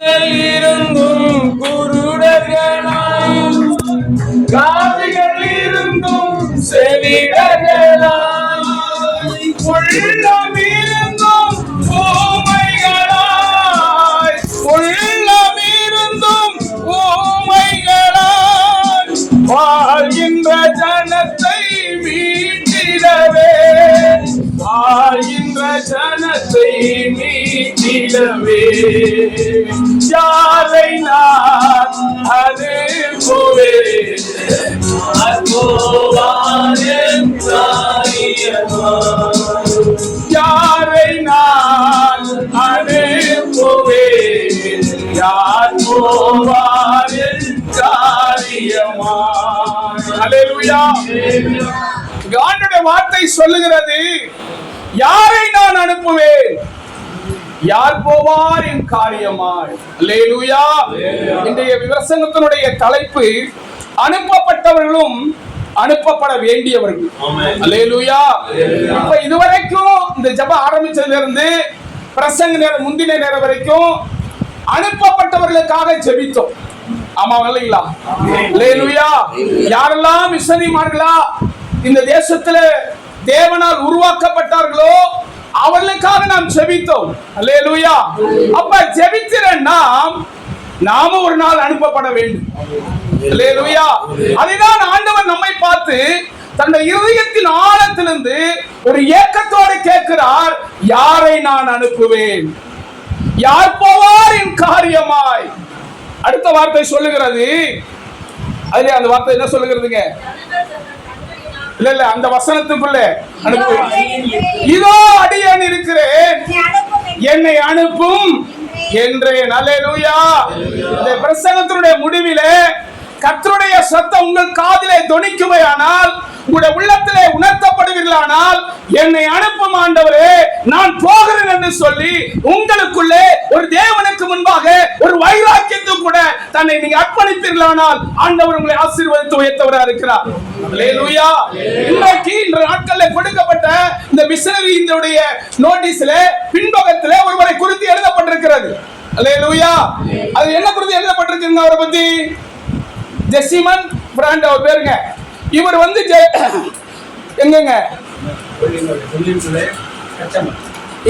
இருந்தும் குருடர்களாய், காதுகள் இருந்தும் செவிடர்களாய், உள்ளம் இருந்தும் ஊமைகளாய், உள்ளம் இருந்தும் ஊமைகளாய், வாழ்கின்ற ஜனத்தை மீட்டிடவே, வாழ்கின்ற ஜனத்தை மீட்டிடவே, யாரை நான் அனுப்புவேன், யாரை நான் அனுப்புவேன், யார் போவார் என் காரியமாய். அல்லேலூயா. ஆண்டவருடைய வார்த்தை சொல்லுகிறது, யாரை நான் அனுப்புவேன், யார் போவார் என் காரியமாய். அல்லேலூயா. இன்றைய விமர்சனத்தினுடைய தலைப்பு அனுப்பப்பட்டவர்களும் அனுப்பப்பட வேண்டியவர்கள். அல்லேலூயா. இப்ப இதுவரைக்கும் இந்த ஜெபம் ஆரம்பிச்சதுல இருந்து பிரசங்க நேரம் முந்தின நேரம் வரைக்கும் அனுப்பப்பட்டவர்களுக்காக ஜெபித்தோம். ஆமா இல்லைங்களா? அல்லேலூயா. யாரெல்லாம் மிஷனரிமார்களா இந்த தேசத்துல தேவனால் உருவாக்கப்பட்டார்களோ அவர்களுக்காக நாம் ஜெபித்தோம். அல்லேலூயா. அப்ப ஜெபிக்கிற நாம ஒரு நாள் அனுப்பப்பட வேண்டும். அல்லேலூயா. அதுதான் ஆண்டவர் நம்மை பார்த்து தன்னுடைய இருதயத்தின் ஆழத்திலிருந்து ஒரு ஏக்கத்தோடு கேட்கிறார், யாரை நான் அனுப்புவேன், யார் போவார் என் காரியமாய். அடுத்த வார்த்தை சொல்லுகிறது, அதுல அந்த வார்த்தை என்ன சொல்லுகிறதுங்க? இல்ல அந்த வசனத்துக்குள்ள அனுப்புவேன். இதோ அடியேன் இருக்கிறேன், என்னை அனுப்பும் என்றேன். அல்லேலூயா. இந்த பிரசங்கத்தினுடைய முடிவிலே கர்த்தருடைய சத்தம் உங்கள் காதிலே தொனிக்குமையானால், உங்களுடைய உள்ளத்திலே உணர்த்தப்படுவீர்களானால், என்னை அனுப்பும் ஆண்டவரே நான் போகிறேன் என்று சொல்லி உங்களுக்குள்ளே ஒரு தேவனுக்கு முன்பாக ஒரு வைராக்கியத்தை கூட தன்னை நீங்க அர்ப்பணிப்பீர்களானால் ஆண்டவர் உங்களை ஆசீர்வதித்து உயர்த்தவராக இருக்கிறார். அல்லேலூயா. இன்றைக்கு இந்த நாட்களில் கொடுக்கப்பட்ட இந்த மிஷனரி இந்த நோட்டீஸ்ல பின்பக்கத்திலே ஒருவரை குறித்து எழுதப்பட்டிருக்கிறது. அல்லேலூயா. அது என்ன குறித்து எழுதப்பட்டிருக்குங்க? அவரை பத்தி ஜெசிமன் பிராண்ட் அவர் பேருங்க. இவர் வந்து எங்கங்க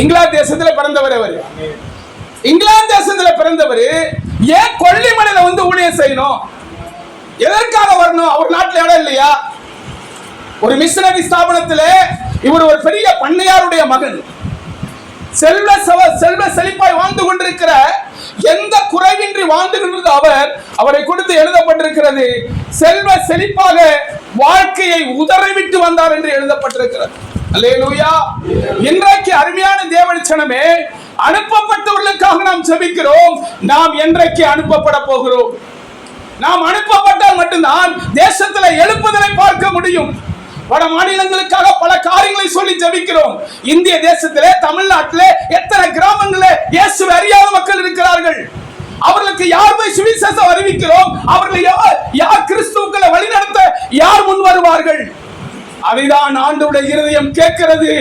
இங்கிலாந்து தேசத்துல பிறந்தவர். அவர் இங்கிலாந்து தேசத்துல பிறந்தவர். ஏன் கொல்லிமலையில வந்து ஊழியம் செய்யணும்? எதற்காக வரணும்? அவர் நாட்டில் இடம் இல்லையா? ஒரு மிஷனரி ஸ்தாபனத்தில் இவர் ஒரு பெரிய பண்ணையாருடைய மகன். செல்வ செழிப்பாய் வாழ்ந்து கொண்டிருக்கிற, எந்த குறைவின்றி வாழ்ந்து கொண்டிருந்த அவரை கொடுத்து எழுதப்பட்டிருக்கிறது, செல்வ செழிப்பாக வாழ்க்கையை உதறிவிட்டு வந்தார் என்று எழுதப்பட்டிருக்கிறது. அல்லேலூயா. இன்றைக்கு அருமையான தேவச்சனமே, அனுப்பப்பட்டவர்களுக்காக நாம் ஜெபிக்கிறோம். நாம் என்றைக்கு அனுப்பப்பட போகிறோம்? நாம் அனுப்பப்பட்டால் மட்டும்தான் தேசத்துல எழுப்புதலை பார்க்க முடியும். பல மாநிலங்களுக்காக பல காரியங்களை சொல்லி ஜெபிக்கிறோம். இந்திய தேசத்திலே, தமிழ்நாட்டிலே எத்தனை கிராமங்களே இயேசுவை அறியாத மக்கள் இருக்கிறார்கள். அவர்களுக்கு யார் போய் சுவிசேஷம் அறிவிக்கிறோம்? அவர்கள் யார் கிறிஸ்துவுக்களை வழிநடத்த யார் முன் வருவார்கள்? அதைதான் ஆண்டவருடைய இருதயம் கேட்கிறது,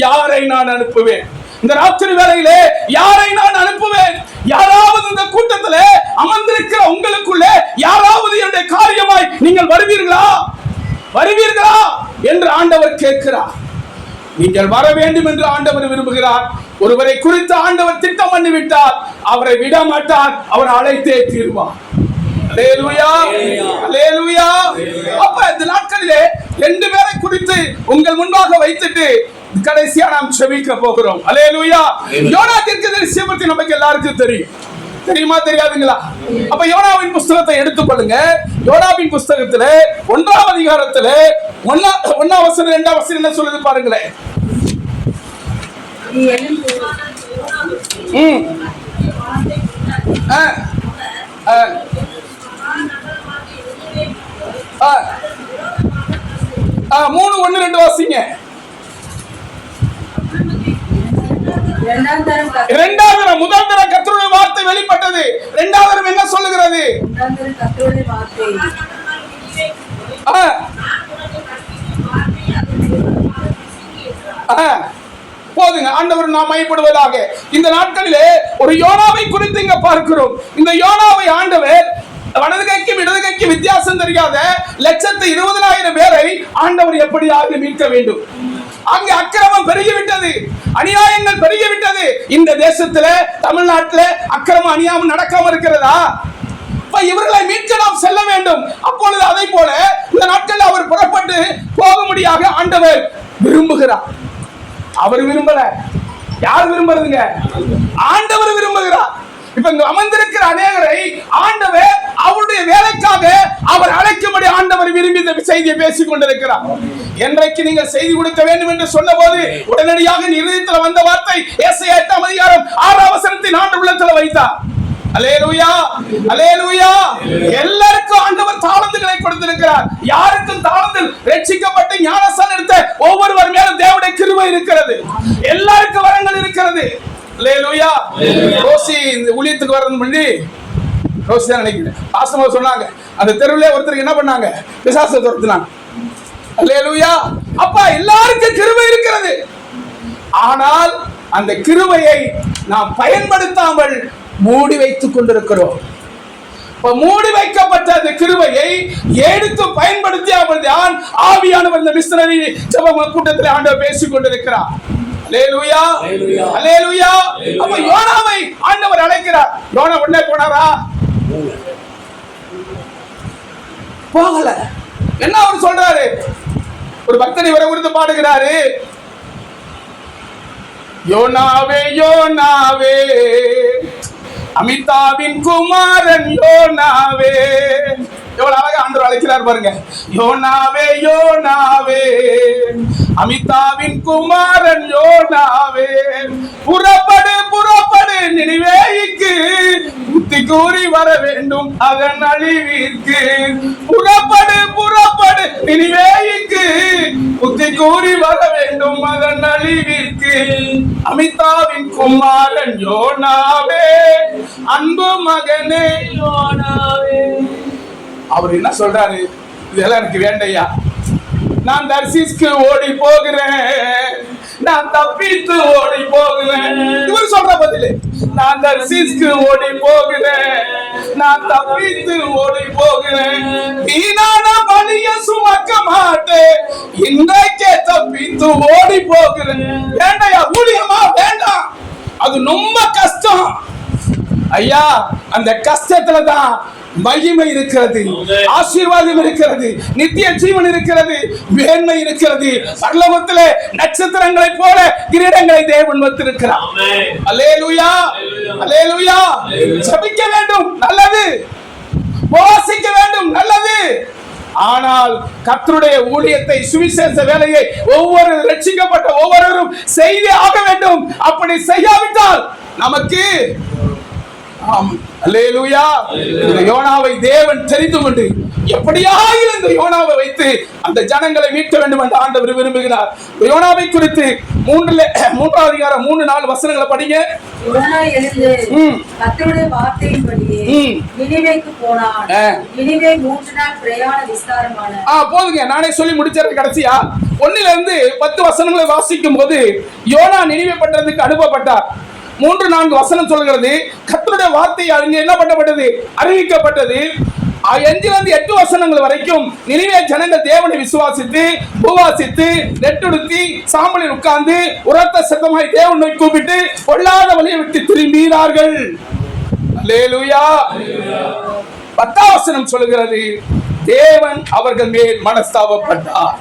யாரை நான் அனுப்புவேன்? இந்த ராத்திரி வேளையிலே யாரை நான் அனுப்புவேன்? யாராவது இந்த கூட்டத்திலே அமர்ந்திருக்கிற உங்களுக்குள்ளே யாராவது என்னுடைய காரியமாய் நீங்கள் வருவீர்களா என்று ஆண்டவர் கேட்கிறார். நீங்கள் வர வேண்டும் என்று ஆண்டவர் விரும்புகிறார். ஒருவரை குறித்து ஆண்டவர் திட்டம் பண்ணிவிட்டார், அவரை விட மாட்டார், அவர் அழைத்தே தீர்வார். அல்லேலூயா. அல்லேலூயா. அப்ப இந்த நாட்களிலே 2 பேரை குறித்து உங்கள் முன்பாக வைத்துட்டு கடைசியா நாம் செபிக்க போகிறோம். அல்லேலூயா. யோனா தீர்க்கதரிசியை பற்றி நமக்கு எல்லாருக்கும் தெரியும். தெரியுமா தெரியாதுங்களா? அப்ப யோனாவின் புஸ்தகத்தை எடுத்துக்கொள்ளுங்க. யோனாவின் புஸ்தகத்துல 1ஆம் அதிகாரத்துல 1ஆம் வசனம் 2ஆம் வசனம் என்ன சொல்லுது பாருங்களேன். மூணு 1 2 வாசிங்க. இரண்டாவது தரம் முதல் தரம் கர்த்தருடைய வார்த்தை வெளிப்பட்டது. இரண்டாவது தரம் என்ன சொல்லுகிறது? போதுங்க, ஆண்டவர் நாம் மையப்படுவதாக. இந்த நாட்களிலே ஒரு யோனாவை குறித்து இங்க பார்க்கிறோம். இந்த யோனாவை ஆண்டவர் வலது கைக்கும் இடது கைக்கும் வித்தியாசம் தெரியாத 1,20,000 பேரை ஆண்டவர் எப்படியாக மீட்க வேண்டும். அங்கு அக்கிரமம் பெருகிவிட்டது, அநியாயங்கள் பெருகிவிட்டது. இந்த தேசத்துல தமிழ்நாட்டில் அக்கிரமம் அநியாயம் நடக்காம இருக்கிறதா? இவர்களை மீட்க நாம் செல்ல வேண்டும். அப்பொழுது அதை போல இந்த நாட்களில் அவர் புறப்பட்டு போகும்படியாக ஆண்டவர் விரும்புகிறார். அவர் விரும்பல, யார் விரும்புறதுங்க? ஆண்டவர் விரும்புகிறார். இப்ப இங்க அமர்ந்திருக்கிற அநேகரை ஆண்டவர் அவருடைய வேலைக்காக அவர் அழைக்கும்படி ஆண்டவர் விரும்பி இந்த செய்தியை பேசிக் கொண்டிருக்கிறார். என்றைக்கு நீங்கள் செய்தி கொடுக்க வேண்டும் என்று சொன்ன போது உடனடியாக இருதயத்தில் வந்த வார்த்தை ஏசாயா 8ஆம் அதிகாரம் 6ஆம் வசனத்தின் ஆண்டு உள்ளத்தில் வைத்தார். அல்லேலூயா, அல்லேலூயா. எல்லாருக்கும் ஆண்டவர் தாளந்துகளை கொடுத்திருக்கிறார். யாருக்கும் தாளந்தில் ரட்சிக்கப்பட்டு ஞானஸ்நானம் எடுத்த ஒவ்வொருவர் மேலும் தேவனுடைய கிருபை இருக்கிறது. எல்லாருக்கும் வரங்கள் இருக்கிறது. அல்லேலூயா. ரோசி இந்த ஊழியத்துக்கு வரது முன்னாடி ரோசி தான் நினைக்கிறேன், பாசமா சொன்னாங்க, அந்த தெருவிலே ஒருத்தருக்கு என்ன பண்ணாங்க, பிசாசை துரத்துனாங்க. அல்லேலூயா. அப்பா எல்லாருக்கும் கிருபை இருக்கிறது. ஆனால் அந்த கிருபையை நாம் பயன்படுத்தாமல் மூடி வைத்துக் கொண்டிருக்கிறோம். மூடி வைக்கப்பட்ட அந்த கிருபையை எடுத்து பயன்படுத்தியாமல் தான் ஆவியானவர் இந்த மிஷனரி ஜெப கூட்டத்தில் ஆண்டவர் பேசிக் கொண்டிருக்கிறார். அல்லேலூயா, அல்லேலூயா. அப்ப யோனாவை ஆண்டவர் அழைக்கிறார். யோனா உடனே போனாரா? போகல. என்ன அவர் சொல்றாரு? ஒரு பக்தனை வர குறித்து பாடுகிறாரு. யோனாவே யோனாவே அமிதாவின் குமாரன் யோனாவே. எவ்வளவு அழகா ஆண்டவர் அழைக்கிறார் பாருங்க. யோனாவே யோனாவே அமிதாவின் குமாரன் யோனாவே, புறப்படு புறப்படு நினிவேய்க்கு, புத்தி கூறி வர வேண்டும் அதன் அழிவிற்கு. புறப்படு புறப்படு நினிவேய்க்கு, புத்தி கூறி வர வேண்டும் அதன் அழிவிற்கு. அமிதாவின் குமாரன் யோனாவே, அன்பு மகனே யோனாவே. அவர் என்ன சொல்றாரு? இதெல்லாம் எனக்கு வேண்டையா, நான் தர்சீஸ்க்கு ஓடி போகிறேன், நான் தப்பித்து ஓடி போகிறேன். இவர் சொல்ற பதில், நான் தர்சீஸ்க்கு ஓடி போகிறேன், நான் தப்பித்து ஓடி போகிறேன். வீணான பலிய சுமக்க மாட்டேன், இன்றைக்கே தப்பித்து ஓடி போகிறேன். வேண்டையா ஊழியமா? வேண்டாம், அது ரொம்ப கஷ்டம் ஐயா. அந்த கஷ்டத்துல தான் மகிமை இருக்கிறது, ஆசீர்வாதம் இருக்கிறது, நித்திய ஜீவன் இருக்கிறது, மேன்மை இருக்கிறது. பரலோகத்திலே நட்சத்திரங்களை போல கிரீடங்களை தேவன் வைத்திருக்கிறார். அல்லேலூயா, அல்லேலூயா. ஜெபிக்க வேண்டும், நல்லது. உபவாசிக்க வேண்டும், நல்லது. ஆனால் கர்த்தருடைய ஊழியத்தை, சுவிசேஷ வேலையை ஒவ்வொரு ரட்சிக்கப்பட்ட ஒவ்வொருவரும் செய்தே ஆக வேண்டும். அப்படி செய்யாவிட்டால் நமக்கு அல்லேலூயா. இந்த யோனாவை தேவன் தெரிந்து கொண்டு எப்படியாயிலும் இந்த யோனாவை வைத்து அந்த ஜனங்களை மீட்க வேண்டும் என்று ஆண்டவர் விரும்புகிறார். யோனாவை குறித்து 3ஆம் அதிகாரம் 3-4 வசனங்களை படிங்க. யோனா எழுந்து கர்த்தருடைய வார்த்தையின்படியே நினிவேக்கு போனான். நினிவே 3 நாள் பிரயாண விஸ்தாரமான. போதுங்க, நானே சொல்லி முடிச்சது. கடைசியா 1 10 வசனங்களை வாசிக்கும் போது யோனா நினிவே பட்டணத்துக்கு அனுப்பப்பட்டார். 3-4 வசனம் சொல்கிறது, கர்த்தருடைய வார்த்தை அங்கே என்ன பண்ணப்பட்டது? அறிவிக்கப்பட்டது. 5-8 வசனங்கள் வரைக்கும் நினிவே ஜனங்கள் தேவனை விசுவாசித்து உபவாசித்து நெட்டுடுத்தி சாம்பலில் உட்கார்ந்து உரத்த சத்தமாய் தேவனை கூப்பிட்டு கொள்ளாத வழியை விட்டு திரும்பினார்கள். அல்லேலூயா. 10ஆம் வசனம் சொல்கிறது, தேவன் அவர்கள் மேல் மனஸ்தாபப்பட்டார்.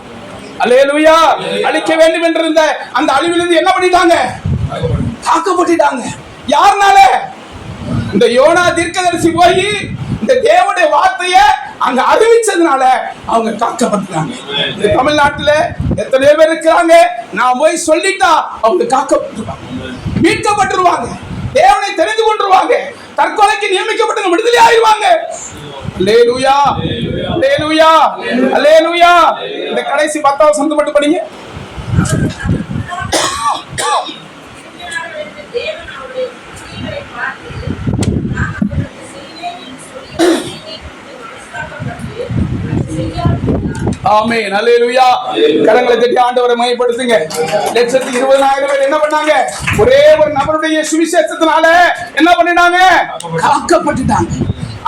அல்லேலூயா. அழிக்க வேண்டும் என்றிருந்த அந்த அழிவிலிருந்து என்ன பண்ணிட்டாங்க? காக்கப்பட்டுட்டாங்க. யாருனால? இந்த யோனா தீர்க்கதரிசி போய் இந்த தேவனுடைய வார்த்தையை அங்க அறிவிச்சதுனால அவங்க காக்கப்பட்டாங்க. இந்த தமிழ்நாட்டுல எத்தனை பேர் இருக்கிறாங்க, நான் போய் சொல்லிட்டா அவங்க காக்கப்பட்டுருவாங்க, மீட்கப்பட்டுருவாங்க, தேவனை தெரிந்து கொண்டுருவாங்க, தற்கொலைக்கு நியமிக்கப்பட்டு விடுதலை ஆயிடுவாங்க. அல்லேலூயா, அல்லேலூயா, அல்லேலூயா. இந்த கடைசி 10ஆம் வசனம் மட்டும் படிங்க. ஆமென். அல்லேலூயா. கரங்களை தட்டி ஆண்டவரை மகிமைப்படுத்துங்க. 120,000 பேர் என்ன பண்ணாங்க? ஒரே ஒரு நபருடைய சுவிசேஷத்தினால என்ன பண்ணினாங்க? காக்கப்பட்டுட்டாங்க.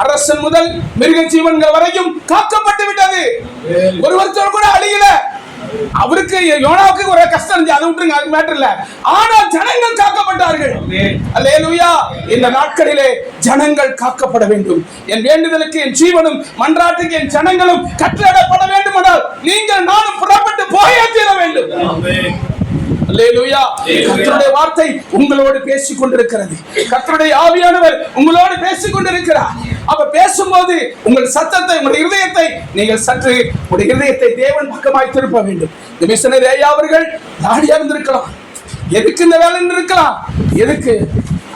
அரசன் முதல் மிருக ஜீவன்கள் வரைக்கும் காக்கப்பட்டு விட்டது. ஒருவர் கூட அழியல. அவருக்கு யோனாவுக்கு ஒரு கஷ்டம் இருந்துச்சு, அதை விட்டுருங்க, அது மேட்டர் இல்ல. ஆனால் ஜனங்கள் காக்கப்பட்டார்கள். அல்லேலூயா. இந்த நாட்களிலே ஜனங்கள் காக்கப்பட வேண்டும். என் வேண்டுதலுக்கு என் ஜீவனும் மன்றாட்டுக்கு என் ஜனங்களும் கட்டளையிடப்பட வேண்டும் என்றால் நீங்கள் நானும் புறப்பட்டு போயே தீர வேண்டும். அல்லேலூயா. கர்த்தருடைய வார்த்தை உங்களோடு பேசிக் கொண்டிருக்கிறது. கர்த்தருடைய ஆவியானவர் உங்களோடு பேசிக் கொண்டிருக்கிறார். அப்ப பேசும்போது உங்கள் சத்தத்தை, உங்களுடைய இதயத்தை நீங்கள் சற்று உங்களுடைய இதயத்தை தேவன் பக்கமாய் திருப்ப வேண்டும். இந்த மிஷனரி ஐயா அவர்கள் தாடியா இருந்திருக்கலாம், எதுக்கு இந்த வேலை இருக்கலாம், எதுக்கு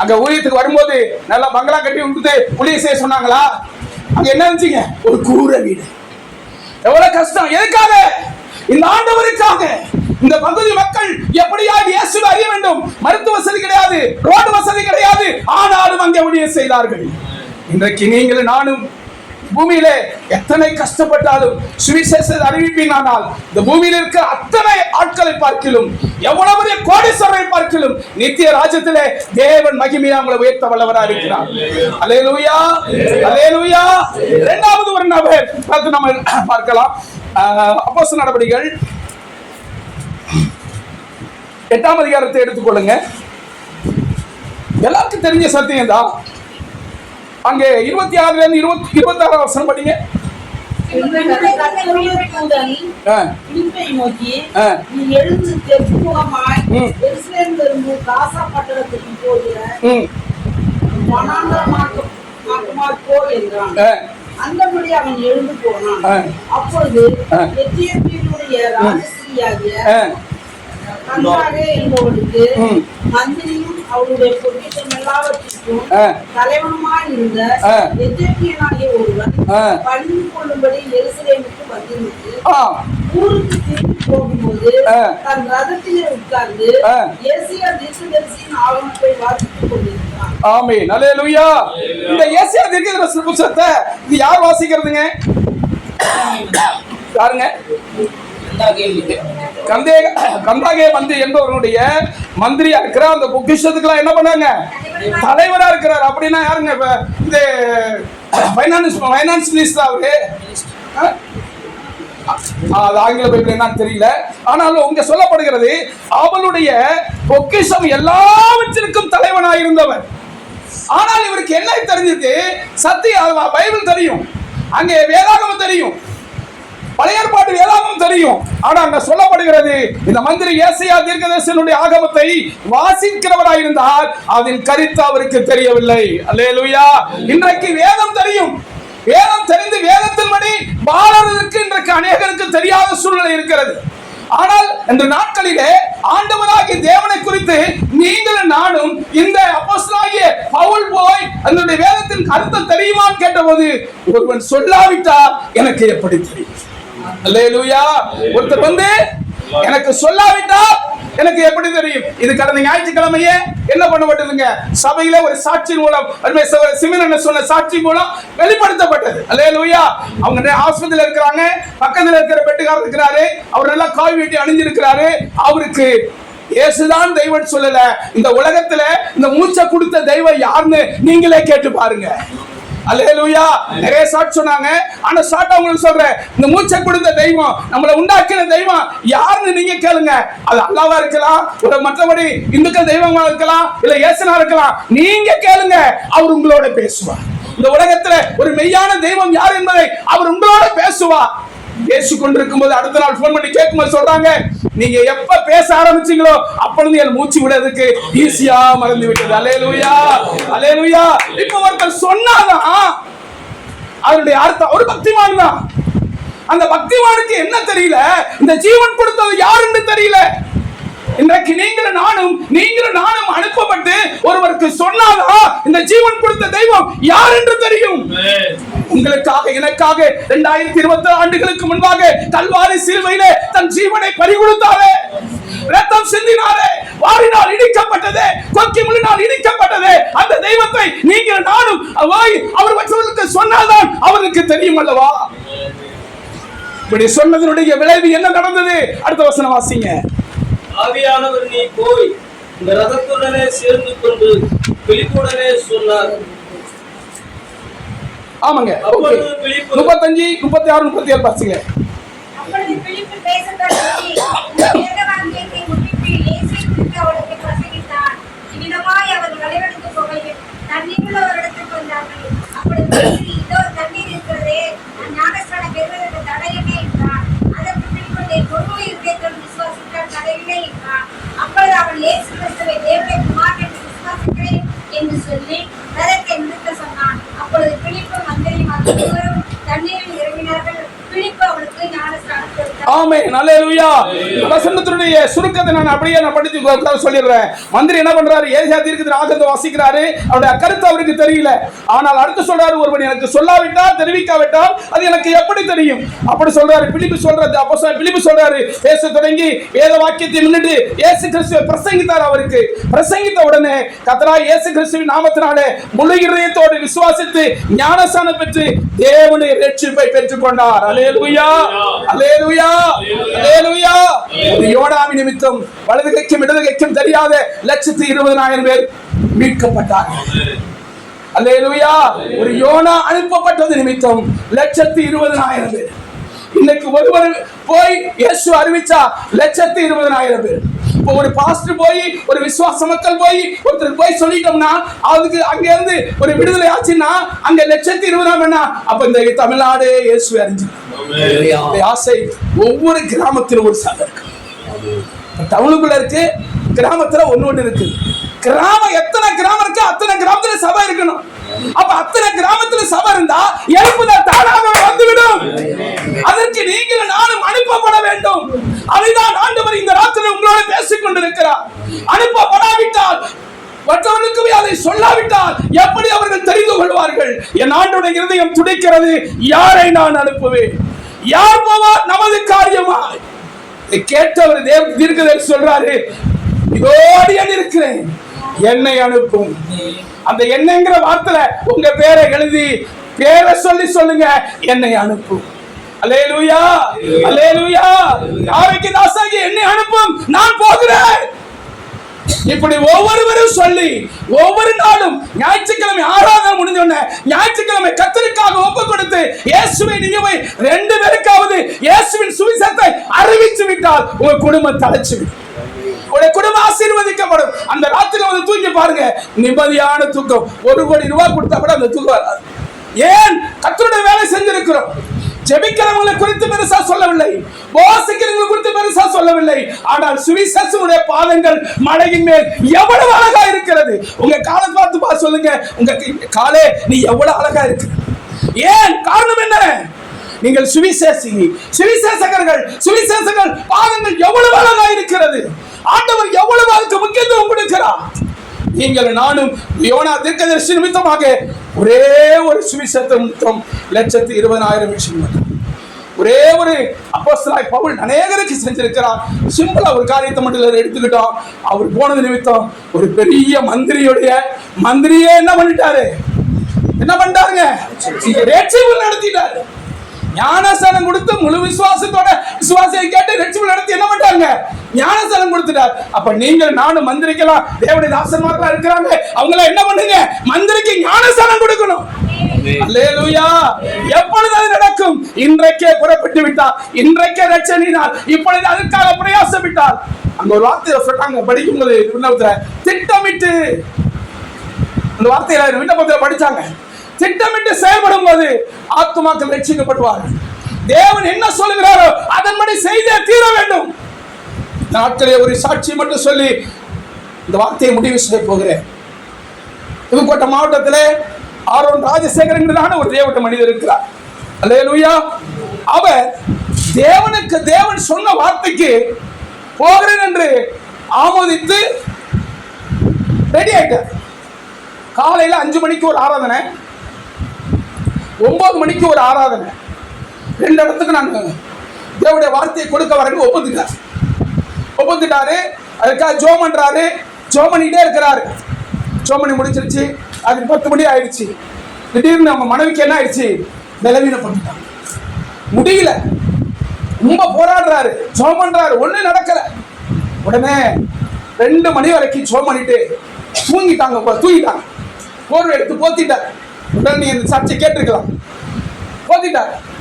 அங்க ஊழியத்துக்கு வரும்போது நல்லா பங்களா கட்டி கொடுத்து ஊழிய செய்ய சொன்னாங்களா? அங்க என்ன இருந்துச்சுங்க? ஒரு கூரை வீடு. எவ்வளவு கஷ்டம்! எதுக்காக? இந்த ஆண்டவருக்காக. இந்த பகுதி மக்கள் எப்படியாவது இயேசுவை அறிய வேண்டும். மருத்துவ வசதி கிடையாது, ரோடு வசதி கிடையாது, ஆனாலும் அங்கே ஊழியம் செய்தார்கள். இன்றைக்கு நீங்களும் நானும் பூமியிலே எத்தனை கஷ்டப்பட்டாலும் சுவிசேஷத்தை அறிவிப்பீனால் இந்த பூமியில் இருக்கிற அத்தனை ஆட்களை பார்க்கிலும், எவ்வளவு பெரிய கோடீஸ்வரரை பார்க்கிலும் நித்திய ராஜ்யத்திலே தேவன் மகிமையா உங்களை உயர்த்த வல்லவராக இருக்கிறார். அல்லேலூயா, அல்லேலூயா. இரண்டாவது ஒரு நபர் பார்த்து நம்ம பார்க்கலாம். அப்போஸ்தலர் நடபடிகள் 8ஆம் அதிகாரத்தை எடுத்துக்கொள்ளுங்க. எல்லாருக்கும் தெரிஞ்ச சத்தியம் தான். அங்கே 26 26 வசனம் படிங்க. அந்தபடி அவன் எழுந்து போனான். அப்பொழுது எத்தியோப்பியனுடைய ராஜஸ்திரியாகிய கந்தாகே என்பவளுக்கு மந்திரியும் அவருடைய பொக்கிஷம் எல்லாவற்றிற்கும் தலைவனுமாய் இருந்த எத்தியோப்பியனாகிய ஒருவன் பணிந்து கொள்ளும்படி எருசலேமுக்கு வந்திருந்து ஊருக்கு திரும்பி போகும்போது தன் ரதத்திலே உட்கார்ந்து ஏசியா தீர்க்கதரிசியின் ஆகமத்தை வாசித்துக் கொண்டிருந்தான். ஆமென். அல்லேலூயா. இந்த ஏசியா தீர்க்கதரிசி புத்தகத்தை இது யார் வாசிக்கிறதுங்க? யாருங்க? கந்தாகே மந்திரி என்பவருடைய மந்திரியா இருக்கிற அந்த பொக்கிஷத்துக்குலாம் என்ன பண்ணாங்க? தலைவரா இருக்கிறார். அப்படின்னா யாருங்க? இந்த ஃபைனான்ஸ் மினிஸ்டர் அவரு. அது ஆங்கில பைபிள் என்னன்னு தெரியல. ஆனாலும் உங்க சொல்லப்படுகிறது அவளுடைய பொக்கிஷம் எல்லாவற்றிற்கும் தலைவனாக இருந்தவர். ஆனால் இவருக்கு என்ன தெரிஞ்சது? சத்திய பைபிள் தெரியும், அங்கே வேதாகமம் தெரியும், பழைய ஏற்பாட்டு வேதாகமம் தெரியும். ஆனா அங்க சொல்லப்படுகிறது இந்த மந்திரி ஏசாயா தீர்க்கதரிசியினுடைய ஆகமத்தை வாசிக்கிறவராய் இருந்தால் அதன் கருத்து அவருக்கு தெரியவில்லை. அல்லேலூயா. இன்றைக்கு வேதம் தெரியும், வேதம் தெரிந்து வேதத்தின்படி வாழறதுக்கு இன்றைக்கு அநேகருக்கு தெரியாத சூழ்நிலை இருக்கிறது. ஆனால் இந்த நாட்களிலே ஆண்டவராகிய தேவனை குறித்து நீங்களும் நானும் இந்த அப்போஸ்தலனாகிய பவுல் போய் அதனுடைய வேதத்தின் கருத்து தெரியுமான்னு கேட்டபோது ஒருவன் சொல்லாவிட்டால் எனக்கு எப்படி தெரியும்? அல்லேலூயா. ஒருத்தர் வந்து எனக்கு சொல்லாவிட்டால் எனக்கு எப்படி தெரியும்? இது கடந்த ஞாயிற்றுக்கிழமையே என்ன பண்ணப்பட்டதுங்க? சபையில ஒரு சாட்சி மூலம் சிமிரன் சொன்ன சாட்சி மூலம் வெளிப்படுத்தப்பட்டது. அல்லேலூயா. அவங்க ஆஸ்பத்திரியில் இருக்கிறாங்க, பக்கத்தில் இருக்கிற பெட்டுக்காரர் இருக்கிறாரு, அவர் நல்லா காய் வெட்டி அணிஞ்சிருக்கிறாரு. அவருக்கு இயேசுதான் தெய்வம் சொல்லல, இந்த உலகத்துல இந்த மூச்சை கொடுத்த தெய்வம் யாருன்னு நீங்களே கேட்டு பாருங்க. அல்லேலூயா. நிறைய சாட் சொன்னாங்க. ஆனா சாட் உங்களுக்கு சொல்றேன், இந்த மூச்சை கொடுத்த தெய்வம், நம்மளை உண்டாக்கின தெய்வம் யாருன்னு நீங்க கேளுங்க. அது அல்லாவா இருக்கலாம், ஒரு மற்றபடி இந்துக்கள் தெய்வமா இருக்கலாம், இல்ல இயேசுனா இருக்கலாம். நீங்க கேளுங்க, அவர் உங்களோட பேசுவார். இந்த உலகத்துல ஒரு மெய்யான தெய்வம் யார் என்பதை அவர் உங்களோட பேசுவார். பேசி கொண்டிருக்கும் போது அடுத்த நாள் போன் பண்ணி கேட்கும்போது சொல்றாங்க, நீங்க எப்ப பேச ஆரம்பிச்சீங்களோ அப்பொழுது என் மூச்சு விடுறதுக்கு ஈஸியா மறந்து விட்டது. அல்லேலூயா, அல்லேலூயா. இப்ப ஒருத்தர் சொன்னாதான் அவருடைய அர்த்தம் ஒரு பக்திமான் தான். அந்த பக்திமானுக்கு என்ன தெரியல? இந்த ஜீவன் கொடுத்தது யாருன்னு தெரியல. இன்றைக்கு நீங்களும் நானும் அனுப்பப்பட்டு ஒருவருக்கு சொன்னாதான் இந்த ஜீவன் கொடுத்த தெய்வம் யார் என்று தெரியும். உங்களுக்காக எனக்காக 2020 ஆண்டுகளுக்கு முன்பாக கல்வாரி சிலுவையிலே தன் ஜீவனை பறிகொடுத்தாரே, ரத்தம் சிந்தினாரே, வாரினால் இடிக்கப்பட்டதே, கொக்கி முள்ளினால் இடிக்கப்பட்டதே, அந்த தெய்வத்தை நீங்கள் நானும் அவர் மற்றவர்களுக்கு சொன்னால்தான் அவருக்கு தெரியும் அல்லவா? இப்படி சொன்னதனுடைய விளைவு என்ன நடந்தது? அடுத்த வசனம் வாசிங்க. ஆவியானவர் நீ போய் இந்த ரதத்துடனே சேர்ந்து கொண்டு பிலிப்புடனே சொன்னார். ஆமாங்க. 35, 36, 37 வாசிங்க. அப்பொழுது பிலிப்பு பேசத் தொடங்கி வேதவாக்கியத்தை முடித்து இயேசுவிற்கு அவளுக்கு பிரசங்கித்தான். இவ்விதமாய் அவர்கள் வழிநடந்து போகையில் தண்ணீருள்ள ஒரு இடத்துக்கு வந்தார்கள். அப்பொழுது பேசி, இதோ தண்ணீர் இருக்கிறதே, நான் ஞானஸ்நானம் பெறுவதற்கு தடை என்ன என்றான். அதற்கு பிலிப்பு, பொறுமை இருதயத்தோடு விசுவாசித்தால் தடை இல்லை என்றான். அப்பொழுது அவன் இயேசு கிறிஸ்துவை தேவனுடைய குமாரன் என்று விசுவாசிக்கிறேன் என்று சொல்லி ரதத்தை நிறுத்த சொன்னான். அப்பொழுது பிலிப்பு மந்திரியும் இருவரும் தண்ணீரில் இறங்கினார்கள். பிலிப்பு அவனுக்கு ஞானஸ்நானம் கொடுத்தான். ஆமென். அல்லேலூயா. வசனத்தினுடைய சுருக்கத்தை நான் அப்படியே படித்து சொல்லிடுறேன். மந்திரி என்ன பண்றாரு? ஏசாயா தீர்க்கதரிசி ஆகமத்தை வாசிக்கிறாரு. அவருடைய கருத்து அவருக்கு தெரியல. ஆனால் அடுத்து சொல்றாரு, ஒருவன் எனக்கு சொல்லாவிட்டால் தெரிவிக்காவிட்டால் அது எனக்கு எப்படி தெரியும்? அப்படி சொல்றாரு. பிலிப்பு சொல்றது. அப்போஸ்தலன் பிலிப்பு சொல்றாரு, பேச தொடங்கி வேத வாக்கியத்தை முன்னிட்டு இயேசு கிறிஸ்துவை பிரசங்கித்தார். அவருக்கு பிரசங்கித்த உடனே கர்த்தராகிய இயேசு கிறிஸ்துவின் நாமத்தினாலே முழு இதயத்தோடு விசுவாசித்து ஞானஸ்நானம் பெற்று தேவனுடைய இரட்சிப்பை பெற்றுக் கொண்டார். அல்லேலூயா, அல்லேலூயா, அல்லேலூயா. யோனாவின் நிமித்தம் வலது கைக்கும் இடது கைக்கும் தெரியாத 120,000 பேர் மீட்கப்பட்டார்கள். அல்லேலூயா. ஒரு யோனா அனுப்பப்பட்டது நிமித்தம் 120,000 பேர். இன்னைக்கு ஒருவர் போய் இயேசு அறிவிச்சா 120,000 பேர். இப்போ ஒரு பாஸ்டர் போய், ஒரு விசுவாச மக்கள் போய், ஒருத்தர் போய் சொல்லிட்டோம்னா அதுக்கு அங்க இருந்து ஒரு விடுதலை ஆச்சுன்னா அங்க 120,000 அப்ப இந்த தமிழ்நாடு இயேசு அறிஞ்சு ஆசை. ஒவ்வொரு கிராமத்திலும் ஒரு சபை இருக்கு. டவுனுக்குள்ள இருக்கு, கிராமத்துல ஒண்ணு இருக்கு. கிராமம் எத்தனை கிராமம் இருக்கு அத்தனை கிராமத்துல சபை இருக்கணும். அப்ப அத்தனை கிராமத்துல சபை இருந்தா எழுப்புதல் தானாக வந்துவிடும். அதற்கு நீங்கள் நானும் அனுப்பப்பட வேண்டும். அதுதான் ஆண்டவர் இந்த ராத்திரி உங்களோட பேசிக் கொண்டிருக்கிறார். அனுப்பப்படாவிட்டால், மற்றவர்களுக்கு அதை சொல்லாவிட்டால் எப்படி அவர்கள் தெரிந்து கொள்வார்கள்? என் ஆண்டவருடைய இருதயம் துடிக்கிறது, யாரை நான் அனுப்புவேன்? யார் போவார் நமது காரியமா? கேட்டவர் தேவ தீர்க்கதரிசி சொல்றாரு, இதோ அடியேன் இருக்கிறேன், என்னை அனுப்பும். அந்த என்னங்கிற வார்த்தையில உங்க பேரை எழுதி பேரை சொல்லி சொல்லுங்க, என்னை அனுப்பும். அல்லேலூயா, அல்லேலூயா. யாருக்கு தாசாகி என்னை அனுப்பும், நான் போகிறேன். இப்படி ஒவ்வொருவரும் சொல்லி ஒவ்வொரு நாளும் ஞாயிற்றுக்கிழமை ஆராதனை முடிஞ்சோடனே ஞாயிற்றுக்கிழமை கர்த்தருக்காக ஒப்பு கொடுத்து இயேசுவை நீங்க போய் 2 பேருக்காவது இயேசுவின் சுவிசேஷத்தை அறிவித்து விட்டால் உங்க குடும்பம் தலைச்சு விடும். உங்களுடைய குடும்பம் ஆசீர்வதிக்கப்படும். அந்த ராத்திரில வந்து தூங்கி பாருங்க, நிம்மதியான தூக்கம். 1 கோடி ரூபாய் கொடுத்தா கூட அந்த தூக்கம் வராது. ஏன்? கர்த்தருடைய வேலை செஞ்சிருக்கிறோம். ஜெபிக்கிறவங்களை குறித்து பெருசா சொல்லவில்லை, வாசிக்கிறவங்களை குறித்து பெருசா சொல்லவில்லை. ஆனால் சுவிசேஷனுடைய பாதங்கள் மலையின் மேல் எவ்வளவு அழகா இருக்கிறது. உங்க காலை பார்த்து சொல்லுங்க, உங்க காலே நீ எவ்வளவு அழகா இருக்கு. ஏன்? காரணம் என்ன? நீங்கள் சுவிசேஷகர்கள் பாதங்கள் எவ்வளவு அழகா இருக்கிறது. ஆண்டவர் எவ்வளவு அதுக்கு முக்கியத்துவம் கொடுக்கிறார். நீங்கள் நானும் யோனா தீர்க்கதரிசி நிமித்தமாக ஒரே ஒரு சுவிசேஷத்தை நிமித்தம் 120,000 ஒரே ஒரு அப்போஸ்தலனாகிய பவுல் அநேகருக்கு செஞ்சிருக்கிறார். சிம்பிளா ஒரு காரியத்தை மட்டும் எடுத்துக்கிட்டோம். அவர் போனது நிமித்தம் ஒரு பெரிய மந்திரியே என்ன பண்ணிட்டாருங்க? ரட்சிப்பு நடத்திட்டாரு. ஞானஸ்நானம் கொடுத்து முழு விசுவாசியை கேட்டு ரட்சிப்பு நடத்தி என்ன பண்றாங்க? ஞானஸ்நானம் கொடுத்துட்டார். அப்ப நீங்கள் நானும் மந்திரிக்கலாம், தேவனுடைய தாசன்மார்களா இருக்கிறாங்க, அவங்கள என்ன பண்ணுங்க? மந்திரிக்கு ஞானஸ்நானம் கொடுக்கணும். அல்லேலூயா. எப்பொழுது அது நடக்கும்? இன்றைக்கே புறப்பட்டு விட்டார், இன்றைக்கே ரட்சணினார், இப்பொழுது அதற்காக பிரயாசம் விட்டார். அங்க ஒரு வார்த்தையை சொன்னாங்க படிக்கும்போது, திட்டமிட்டு அந்த வார்த்தையில விண்ணப்பத்தில் படிச்சாங்க. திட்டமிட்டு செயல்படும் போது ஆத்துமாக்கள் ரட்சிக்கப்படுவார்கள். தேவன் என்ன சொல்லுகிறாரோ அதன்படி செய்தே தீர வேண்டும். நாட்களே ஒரு சாட்சி மட்டும் சொல்லி இந்த வார்த்தையை முடிவு செய்ய போகிறேன். புதுக்கோட்டை மாவட்டத்திலே ஆரோன் ராஜசேகரன் என்றான ஒரு தேவட்ட மனிதர் இருக்கிறார். அல்லேலூயா. அவர் தேவன் சொன்ன வார்த்தைக்கு போகிறேன் என்று ஆமோதித்து ரெடி ஆயிட்டார். காலையில 5 மணிக்கு ஒரு ஆராதனை, 9 மணிக்கு ஒரு ஆராதனை. 2 இடத்துக்கு நான் தேவனுடைய வார்த்தையை கொடுக்க வரேன்னு ஒப்புந்துட்டாரு. அதுக்காக ஜோம் பண்றாரு, ஜோம் பண்ணிட்டே இருக்கிறாரு. ஜோம் பண்ணி முடிச்சிருச்சு. அது 10 மணி ஆயிடுச்சு. திடீர்னு நம்ம மனைவிக்கு என்ன ஆயிடுச்சு? பலவீனப்பட்டுட்டாங்க, முடியல. ரொம்ப போராடுறாரு, ஜெபம் பண்றாரு, ஒண்ணு நடக்கல. உடனே 2 மணி வரைக்கும் ஜெபம் பண்ணிட்டு தூங்கிட்டாங்க. போர்வை எடுத்து போத்திட்டார். உடனே நீ இந்த சாட்சியை கேட்டிருக்கலாம்.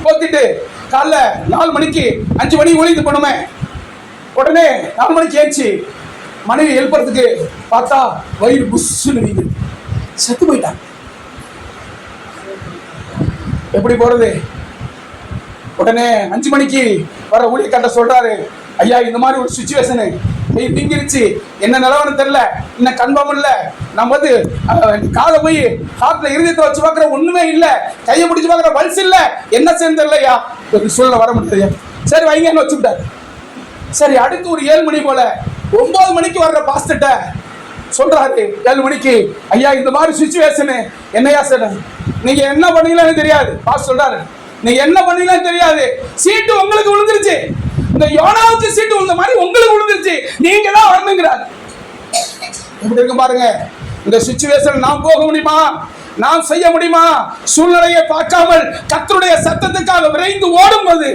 போத்திட்டு காலைல 4 மணிக்கு 5 மணிக்கு ஒளிந்து போனோமே. உடனே 4 மணிக்கு ஏஞ்சி மனைவி எழுப்புறதுக்கு பார்த்தா வயிறு புஷ்ஷுன்னு வீங்குது. செத்து போயிட்டாங்க. எப்படி போறது? உடனே 5 மணிக்கு வர ஊழியக்காட்ட சொல்றாரு, ஐயா இந்த மாதிரி ஒரு சிச்சுவேஷனு வீங்கிருச்சு, என்ன நிலவரம் தெரியல, இன்னும் கன்ஃபார்ம் இல்ல, நம்ம வந்து காலை போய் ஹார்ட்ல இருதயத்தை வச்சு பாக்குற ஒண்ணுமே இல்ல, கையை பிடிச்சு பாக்குற பல்ஸ் இல்ல, என்ன செய்ய தெரியலையா, ஒரு சூழ்நிலை வர முடியாது. சரி வைங்கன்னு வச்சுட்டாரு. சரி அடுத்து ஒரு 7 மணி போல 9 மணிக்கு வர்ற பாஸ்டர்ட்ட சொல்றாரு, 7 மணிக்கு, ஐயா இந்த மாதிரி சிச்சுவேஷனு என்னையா சார், நீங்க என்ன பண்ணீங்கன்னு தெரியாது. பாஸ்டர் சொல்றாரு, நீங்க என்ன பண்ணீங்கன்னு தெரியாது, சீட்டு உங்களுக்கு விழுந்துருச்சு, இந்த யோனாவுக்கு சீட்டு விழுந்த மாதிரி உங்களுக்கு விழுந்துருச்சு, நீங்க தான் வரணுங்கிறாரு. எப்படி இருக்கு பாருங்க. இந்த சிச்சுவேஷன் நாம் போக முடியுமா, நாம் செய்ய முடியுமா? சூழ்நிலையை பார்க்காமல் கர்த்தருடைய சத்தத்துக்காக விரைந்து ஓடும்போது